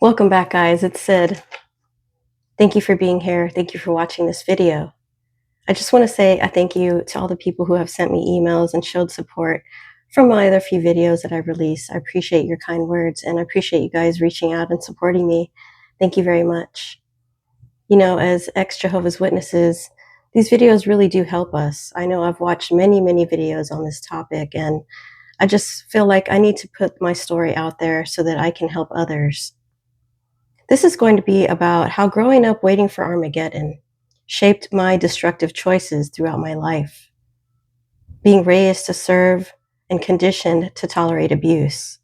Welcome back, guys. It's Sid. Thank you for being here. Thank you for watching this video. I just want to say a thank you to all the people who have sent me emails and showed support from my other few videos that I released. I appreciate your kind words, and I appreciate you guys reaching out and supporting me. Thank you very much. You know, as ex-Jehovah's Witnesses, these videos really do help us. I know I've watched many videos on this topic, and I just feel like I need to put my story out there so that I can help others. This is going to be about how growing up waiting for Armageddon shaped my destructive choices throughout my life, being raised to serve and conditioned to tolerate abuse,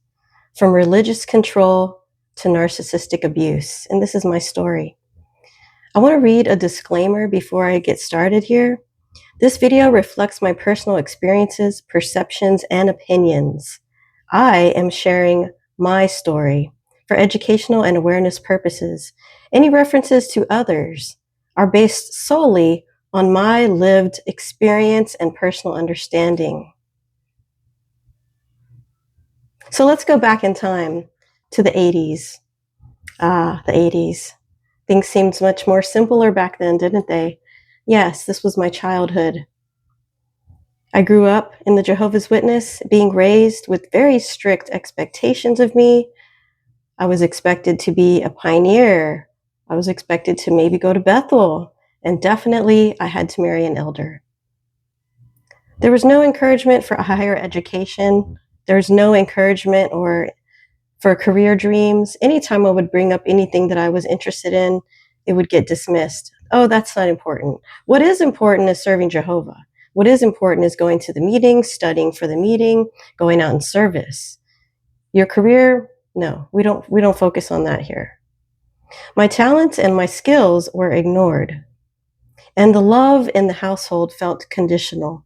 from religious control to narcissistic abuse. And this is my story. I want to read a disclaimer before I get started here. This video reflects my personal experiences, perceptions, and opinions. I am sharing my story for educational and awareness purposes. Any references to others are based solely on my lived experience and personal understanding. So let's go back in time to the 80s. The 80s. Things seemed much more simpler back then, didn't they? Yes, this was my childhood. I grew up in the Jehovah's Witness, being raised with very strict expectations of me. I was expected to be a pioneer. I was expected to maybe go to Bethel, and definitely I had to marry an elder. There was no encouragement for a higher education. There was no encouragement or for career dreams. Anytime I would bring up anything that I was interested in, it would get dismissed. Oh, that's not important. What is important is serving Jehovah. What is important is going to the meeting, studying for the meeting, going out in service. Your career, no, we don't focus on that here. My talents and my skills were ignored, and the love in the household felt conditional,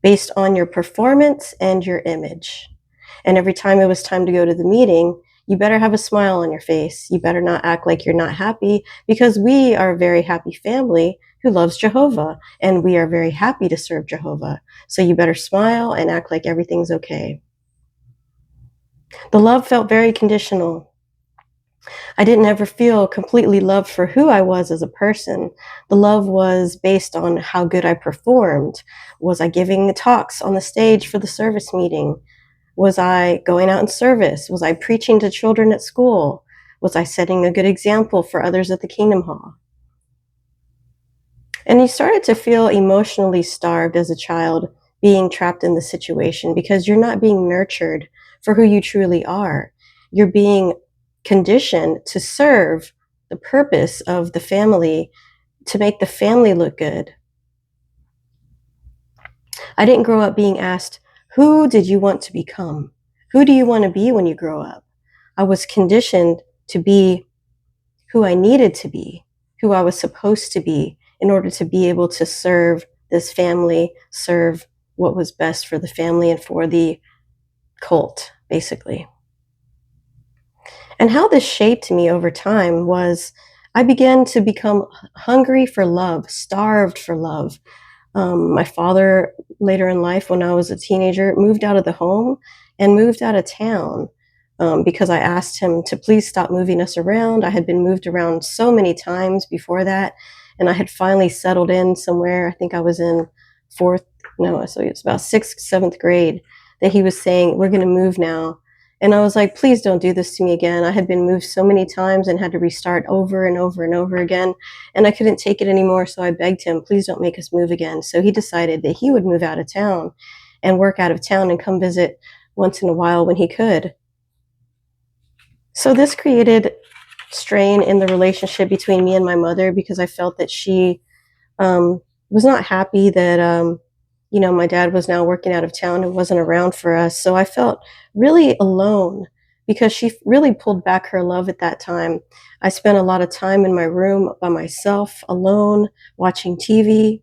based on your performance and your image. And every time it was time to go to the meeting, you better have a smile on your face. You better not act like you're not happy, because we are a very happy family who loves Jehovah, and we are very happy to serve Jehovah. So you better smile and act like everything's okay. The love felt very conditional. I didn't ever feel completely loved for who I was as a person. The love was based on how good I performed. Was I giving talks on the stage for the service meeting? Was I going out in service? Was I preaching to children at school? Was I setting a good example for others at the Kingdom Hall? And you started to feel emotionally starved as a child, being trapped in the situation, because you're not being nurtured for who you truly are. You're being conditioned to serve the purpose of the family, to make the family look good. I didn't grow up being asked, who did you want to become? Who do you want to be when you grow up? I was conditioned to be who I needed to be, who I was supposed to be, in order to be able to serve this family, serve what was best for the family and for the cult, basically. And how this shaped me over time was I began to become hungry for love, starved for love. My father, later in life, when I was a teenager, moved out of the home and moved out of town because I asked him to please stop moving us around. I had been moved around so many times before that, and I had finally settled in somewhere. I think I was in so it was about 6th, 7th grade, that he was saying, we're going to move now. And I was like, please don't do this to me again. I had been moved so many times and had to restart over and over and over again. And I couldn't take it anymore. So I begged him, please don't make us move again. So he decided that he would move out of town and work out of town and come visit once in a while when he could. So this created strain in the relationship between me and my mother, because I felt that she was not happy that my dad was now working out of town and wasn't around for us. So I felt really alone, because she really pulled back her love at that time. I spent a lot of time in my room by myself, alone, watching TV.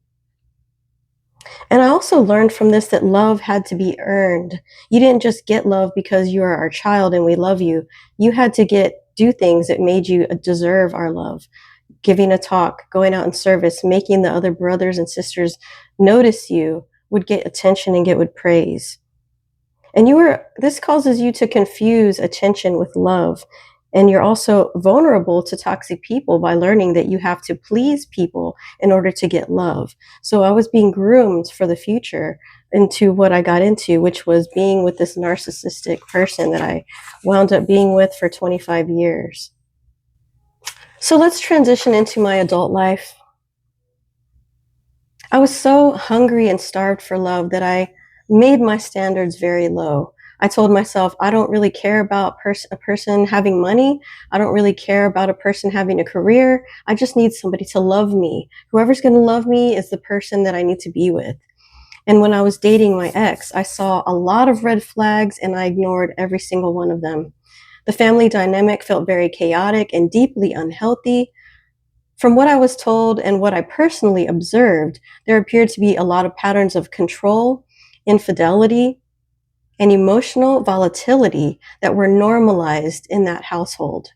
And I also learned from this that love had to be earned. You didn't just get love because you are our child and we love you. You had to do things that made you deserve our love. Giving a talk, going out in service, making the other brothers and sisters notice you would get attention and get praise. And this causes you to confuse attention with love. And you're also vulnerable to toxic people by learning that you have to please people in order to get love. So I was being groomed for the future into what I got into, which was being with this narcissistic person that I wound up being with for 25 years. So let's transition into my adult life. I was so hungry and starved for love that I made my standards very low. I told myself, I don't really care about a person having money. I don't really care about a person having a career. I just need somebody to love me. Whoever's going to love me is the person that I need to be with. And when I was dating my ex, I saw a lot of red flags and I ignored every single one of them. The family dynamic felt very chaotic and deeply unhealthy. From what I was told and what I personally observed, there appeared to be a lot of patterns of control, infidelity, and emotional volatility that were normalized in that household.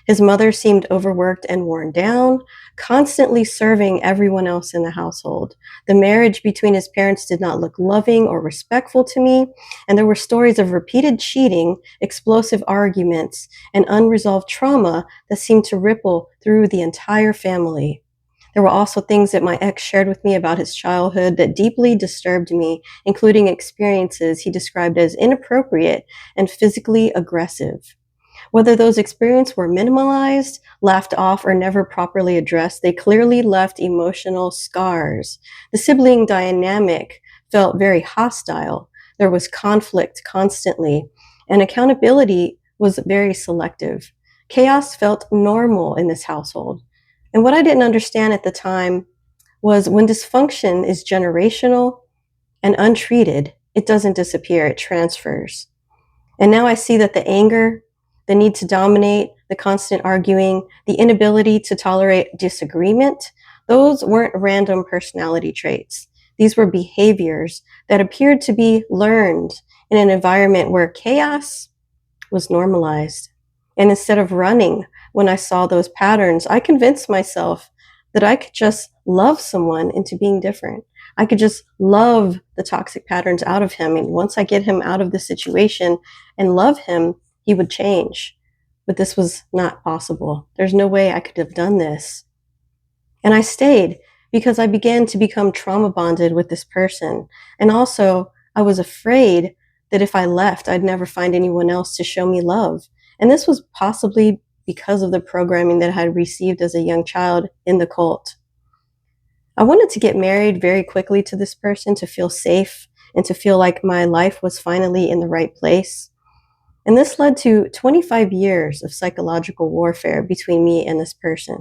His mother seemed overworked and worn down, constantly serving everyone else in the household. The marriage between his parents did not look loving or respectful to me, and there were stories of repeated cheating, explosive arguments, and unresolved trauma that seemed to ripple through the entire family. There were also things that my ex shared with me about his childhood that deeply disturbed me, including experiences he described as inappropriate and physically aggressive. Whether those experiences were minimalized, laughed off, or never properly addressed, they clearly left emotional scars. The sibling dynamic felt very hostile. There was conflict constantly, and accountability was very selective. Chaos felt normal in this household. And what I didn't understand at the time was when dysfunction is generational and untreated, it doesn't disappear, it transfers. And now I see that the anger, the need to dominate, the constant arguing, the inability to tolerate disagreement, those weren't random personality traits. These were behaviors that appeared to be learned in an environment where chaos was normalized. And instead of running when I saw those patterns, I convinced myself that I could just love someone into being different. I could just love the toxic patterns out of him. And once I get him out of the situation and love him, he would change. But this was not possible. There's no way I could have done this. And I stayed because I began to become trauma bonded with this person. And also, I was afraid that if I left, I'd never find anyone else to show me love. And this was possibly because of the programming that I had received as a young child in the cult. I wanted to get married very quickly to this person to feel safe and to feel like my life was finally in the right place. And this led to 25 years of psychological warfare between me and this person.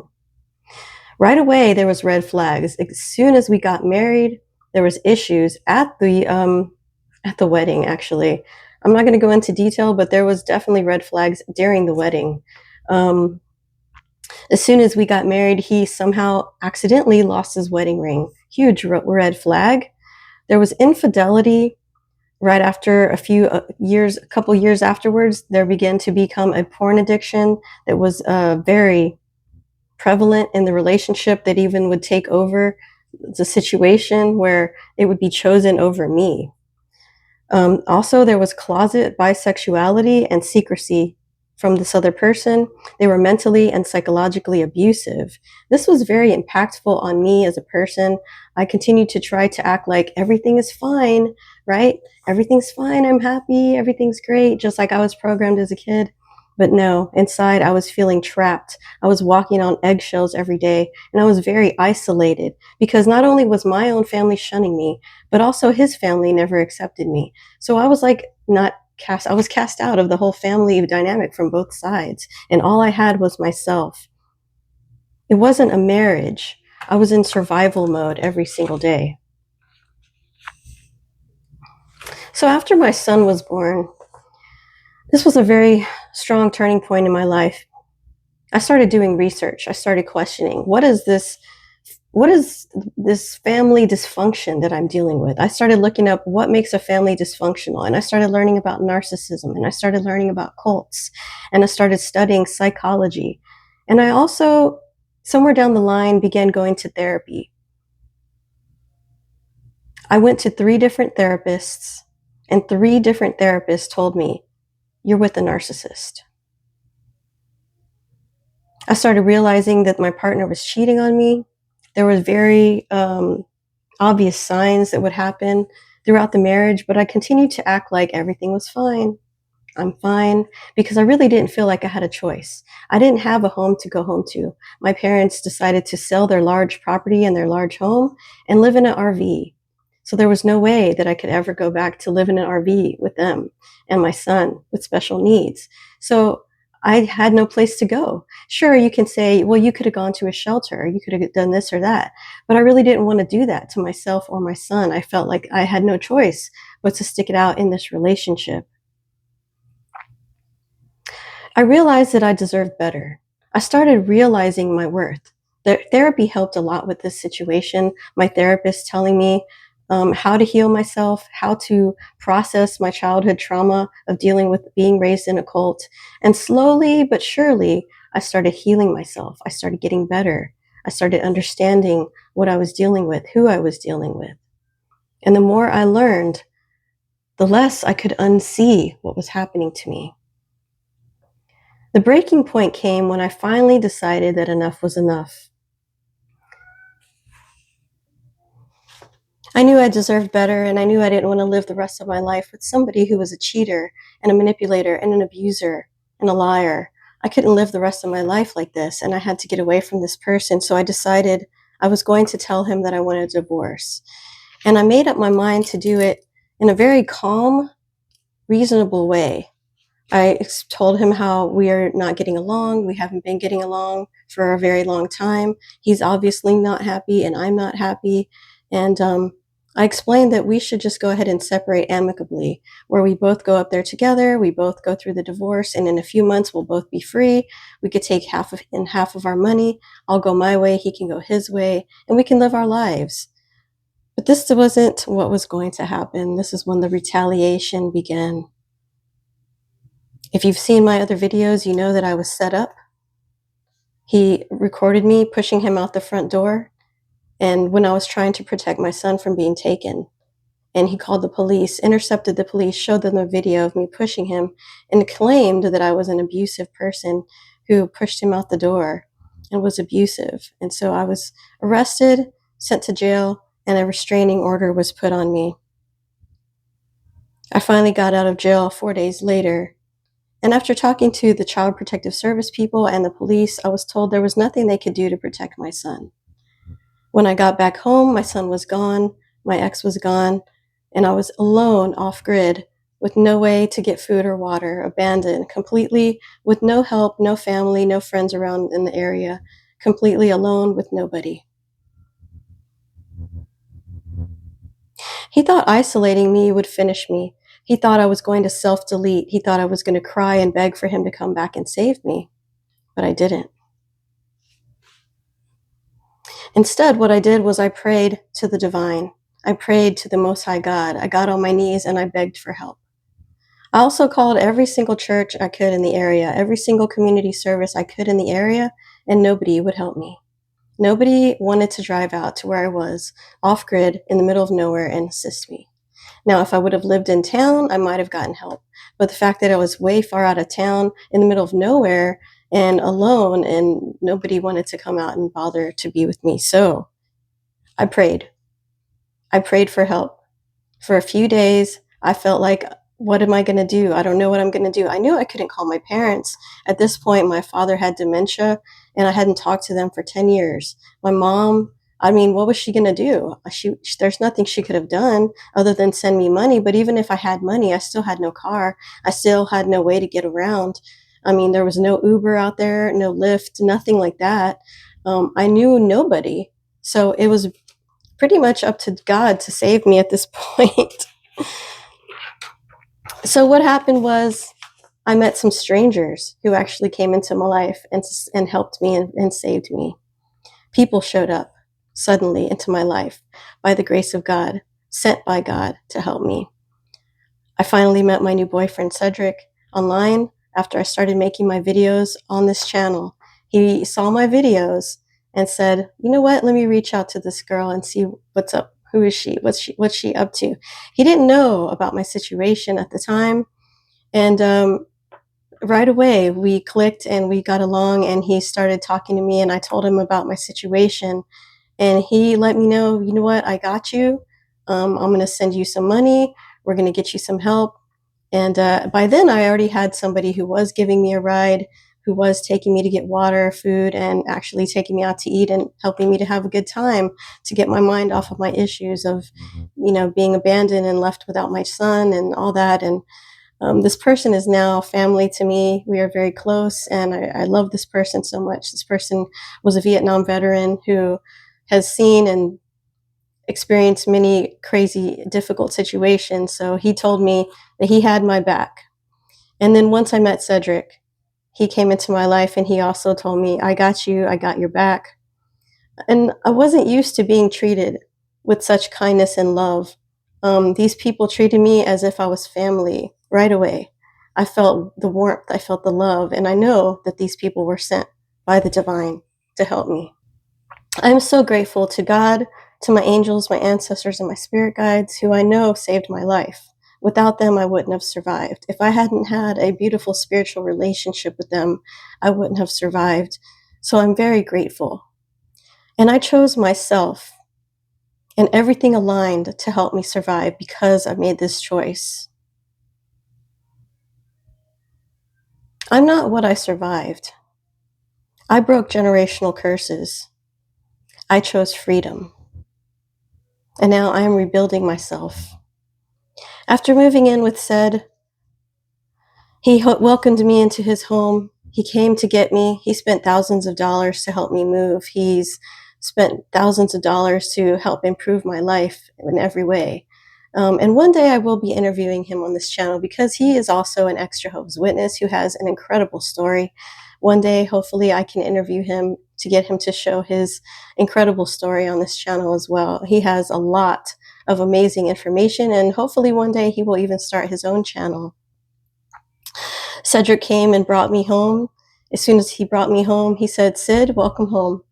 Right away, there was red flags. As soon as we got married, there was issues at the wedding, actually. I'm not going to go into detail, but there was definitely red flags during the wedding. As soon as we got married, he somehow accidentally lost his wedding ring. Huge red flag. There was infidelity right after a couple years afterwards. There began to become a porn addiction that was very prevalent in the relationship, that even would take over the situation where it would be chosen over me. Also, there was closet bisexuality and secrecy from this other person. They were mentally and psychologically abusive. This was very impactful on me as a person. I continued to try to act like everything is fine, right? Everything's fine. I'm happy. Everything's great, just like I was programmed as a kid. But no, inside I was feeling trapped. I was walking on eggshells every day, and I was very isolated because not only was my own family shunning me, but also his family never accepted me. So I was like I was cast out of the whole family dynamic from both sides, and all I had was myself. It wasn't a marriage. I was in survival mode every single day. So after my son was born, this was a very strong turning point in my life. I started doing research. I started questioning, what is this family dysfunction that I'm dealing with? I started looking up what makes a family dysfunctional, and I started learning about narcissism, and I started learning about cults, and I started studying psychology. And I also, somewhere down the line, began going to therapy. I went to 3 different therapists, and 3 different therapists told me, you're with a narcissist. I started realizing that my partner was cheating on me. There was very obvious signs that would happen throughout the marriage, but I continued to act like everything was fine. I'm fine, because I really didn't feel like I had a choice. I didn't have a home to go home to. My parents decided to sell their large property and their large home and live in an RV. So there was no way that I could ever go back to live in an RV with them and my son with special needs. So I had no place to go. Sure, you can say, well, you could have gone to a shelter, you could have done this or that, but I really didn't want to do that to myself or my son. I felt like I had no choice but to stick it out in this relationship. I realized that I deserved better. I started realizing my worth. Therapy helped a lot with this situation. My therapist telling me how to heal myself, how to process my childhood trauma of dealing with being raised in a cult. And slowly but surely, I started healing myself. I started getting better. I started understanding what I was dealing with, who I was dealing with. And the more I learned, the less I could unsee what was happening to me. The breaking point came when I finally decided that enough was enough. I knew I deserved better, and I knew I didn't want to live the rest of my life with somebody who was a cheater and a manipulator and an abuser and a liar. I couldn't live the rest of my life like this, and I had to get away from this person. So I decided I was going to tell him that I wanted a divorce. And I made up my mind to do it in a very calm, reasonable way. I told him how we are not getting along. We haven't been getting along for a very long time. He's obviously not happy, and I'm not happy. And I explained that we should just go ahead and separate amicably, where we both go up there together. We both go through the divorce, and in a few months, we'll both be free. We could take half of our money. I'll go my way. He can go his way, and we can live our lives. But this wasn't what was going to happen. This is when the retaliation began. If you've seen my other videos, you know that I was set up. He recorded me pushing him out the front door, and when I was trying to protect my son from being taken, and he called the police, intercepted the police, showed them a video of me pushing him, and claimed that I was an abusive person who pushed him out the door and was abusive. And so I was arrested, sent to jail, and a restraining order was put on me. I finally got out of jail 4 days later. And after talking to the Child Protective Service people and the police, I was told there was nothing they could do to protect my son. When I got back home, my son was gone, my ex was gone, and I was alone off grid with no way to get food or water, abandoned, completely with no help, no family, no friends around in the area, completely alone with nobody. He thought isolating me would finish me. He thought I was going to self-delete. He thought I was going to cry and beg for him to come back and save me, but I didn't. Instead, what I did was I prayed to the divine. I prayed to the Most High God. I got on my knees and I begged for help. I also called every single church I could in the area, every single community service I could in the area, and nobody would help me. Nobody wanted to drive out to where I was, off grid, in the middle of nowhere, and assist me. Now, if I would have lived in town, I might have gotten help. But the fact that I was way far out of town, in the middle of nowhere, and alone, and nobody wanted to come out and bother to be with me. So I prayed. I prayed for help. For a few days, I felt like, what am I going to do? I don't know what I'm going to do. I knew I couldn't call my parents. At this point, my father had dementia, and I hadn't talked to them for 10 years. My mom, I mean, what was she going to do? There's nothing she could have done other than send me money. But even if I had money, I still had no car. I still had no way to get around. I mean, there was no Uber out there, no Lyft, nothing like that. I knew nobody. So it was pretty much up to God to save me at this point. So what happened was I met some strangers who actually came into my life and helped me and saved me. People showed up suddenly into my life by the grace of God, sent by God to help me. I finally met my new boyfriend, Cedric, online after I started making my videos on this channel. He saw my videos and said, you know what, let me reach out to this girl and see what's up. Who is she? What's she up to? He didn't know about my situation at the time. And right away we clicked and we got along, and he started talking to me, and I told him about my situation, and he let me know, you know what, I got you. I'm going to send you some money. We're going to get you some help. And by then, I already had somebody who was giving me a ride, who was taking me to get water, food, and actually taking me out to eat and helping me to have a good time, to get my mind off of my issues of, being abandoned and left without my son and all that. And this person is now family to me. We are very close, and I love this person so much. This person was a Vietnam veteran who has seen and experienced many crazy, difficult situations. So he told me that he had my back. And then once I met Cedric, he came into my life and he also told me, I got you, I got your back. And I wasn't used to being treated with such kindness and love. These people treated me as if I was family right away. I felt the warmth, I felt the love, and I know that these people were sent by the divine to help me. I'm so grateful to God, to my angels, my ancestors, and my spirit guides, who I know saved my life. Without them, I wouldn't have survived. If I hadn't had a beautiful spiritual relationship with them, I wouldn't have survived. So I'm very grateful. And I chose myself, and everything aligned to help me survive because I made this choice. I'm not what I survived. I broke generational curses. I chose freedom. And now I am rebuilding myself. After moving in with Ced, he welcomed me into his home. He came to get me. He spent thousands of dollars to help me move. He's spent thousands of dollars to help improve my life in every way. And one day I will be interviewing him on this channel because he is also an ex Jehovah's Witness who has an incredible story. One day, hopefully, I can interview him to get him to show his incredible story on this channel as well. He has a lot of amazing information, and hopefully one day he will even start his own channel. Cedric came and brought me home. As soon as he brought me home, he said, Sid, welcome home.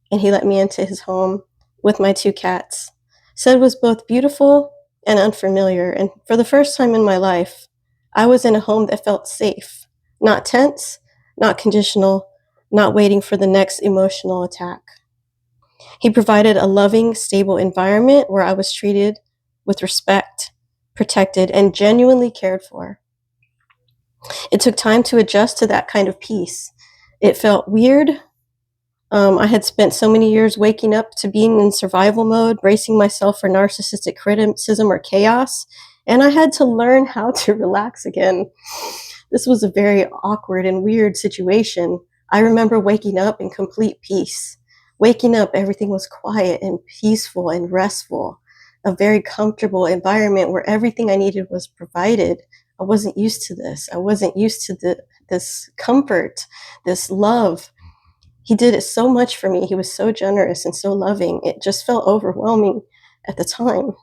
And he let me into his home with my 2 cats. Sid was both beautiful and unfamiliar. And for the first time in my life, I was in a home that felt safe, not tense, not conditional, not waiting for the next emotional attack. He provided a loving, stable environment where I was treated with respect, protected, and genuinely cared for. It took time to adjust to that kind of peace. It felt weird. I had spent so many years waking up to being in survival mode, bracing myself for narcissistic criticism or chaos, and I had to learn how to relax again. This was a very awkward and weird situation. I remember waking up in complete peace. Waking up, everything was quiet and peaceful and restful, a very comfortable environment where everything I needed was provided. I wasn't used to this. I wasn't used to this comfort, this love. He did it so much for me. He was so generous and so loving. It just felt overwhelming at the time.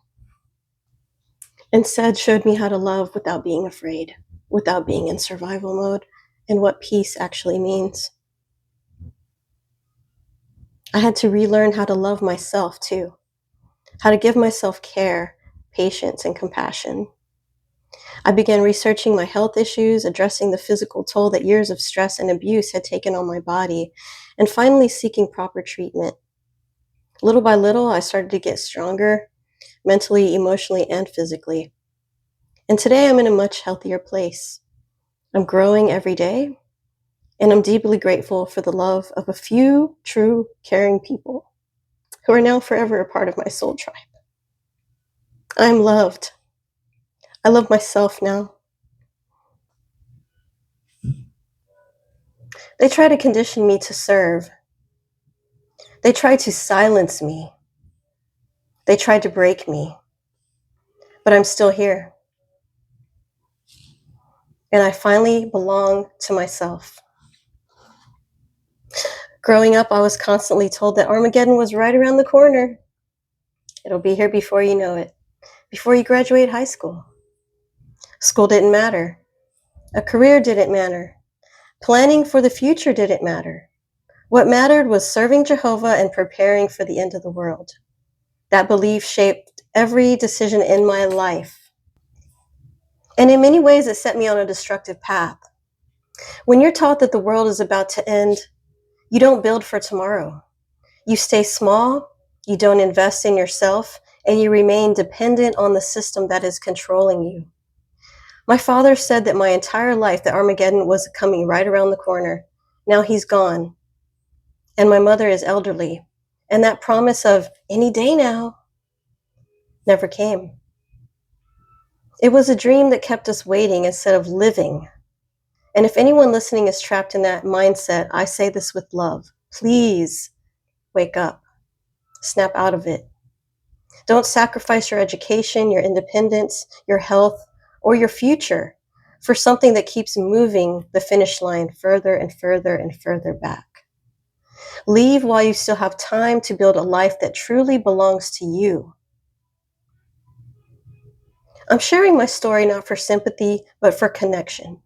And Ced showed me how to love without being afraid, without being in survival mode, and what peace actually means. I had to relearn how to love myself too, how to give myself care, patience, and compassion. I began researching my health issues, addressing the physical toll that years of stress and abuse had taken on my body, and finally seeking proper treatment. Little by little, I started to get stronger, mentally, emotionally, and physically. And today I'm in a much healthier place. I'm growing every day, and I'm deeply grateful for the love of a few true, caring people who are now forever a part of my soul tribe. I'm loved. I love myself now. They try to condition me to serve. They try to silence me. They tried to break me. But I'm still here. And I finally belong to myself. Growing up, I was constantly told that Armageddon was right around the corner. It'll be here before you know it, before you graduate high school. School didn't matter. A career didn't matter. Planning for the future didn't matter. What mattered was serving Jehovah and preparing for the end of the world. That belief shaped every decision in my life. And in many ways, it set me on a destructive path. When you're taught that the world is about to end, you don't build for tomorrow. You stay small, you don't invest in yourself, and you remain dependent on the system that is controlling you. My father said that my entire life that Armageddon was coming right around the corner. Now he's gone, and my mother is elderly, and that promise of any day now never came. It was a dream that kept us waiting instead of living. And if anyone listening is trapped in that mindset, I say this with love. Please wake up, snap out of it. Don't sacrifice your education, your independence, your health, or your future for something that keeps moving the finish line further and further and further back. Leave while you still have time to build a life that truly belongs to you. I'm sharing my story not for sympathy, but for connection.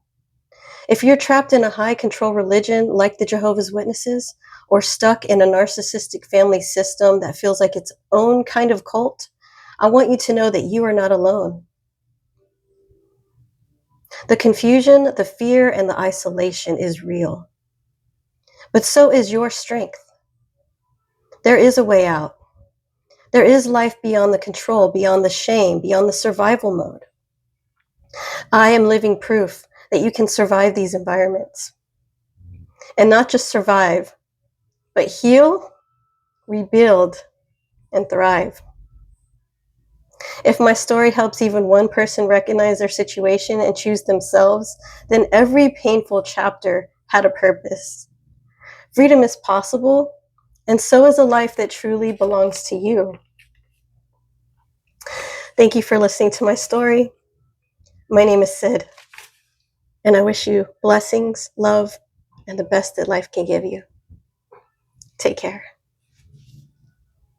If you're trapped in a high control religion like the Jehovah's Witnesses, or stuck in a narcissistic family system that feels like its own kind of cult, I want you to know that you are not alone. The confusion, the fear, and the isolation is real. But so is your strength. There is a way out. There is life beyond the control, beyond the shame, beyond the survival mode. I am living proof that you can survive these environments. And not just survive, but heal, rebuild, and thrive. If my story helps even one person recognize their situation and choose themselves, then every painful chapter had a purpose. Freedom is possible, and so is a life that truly belongs to you. Thank you for listening to my story. My name is Sid, and I wish you blessings, love, and the best that life can give you. Take care.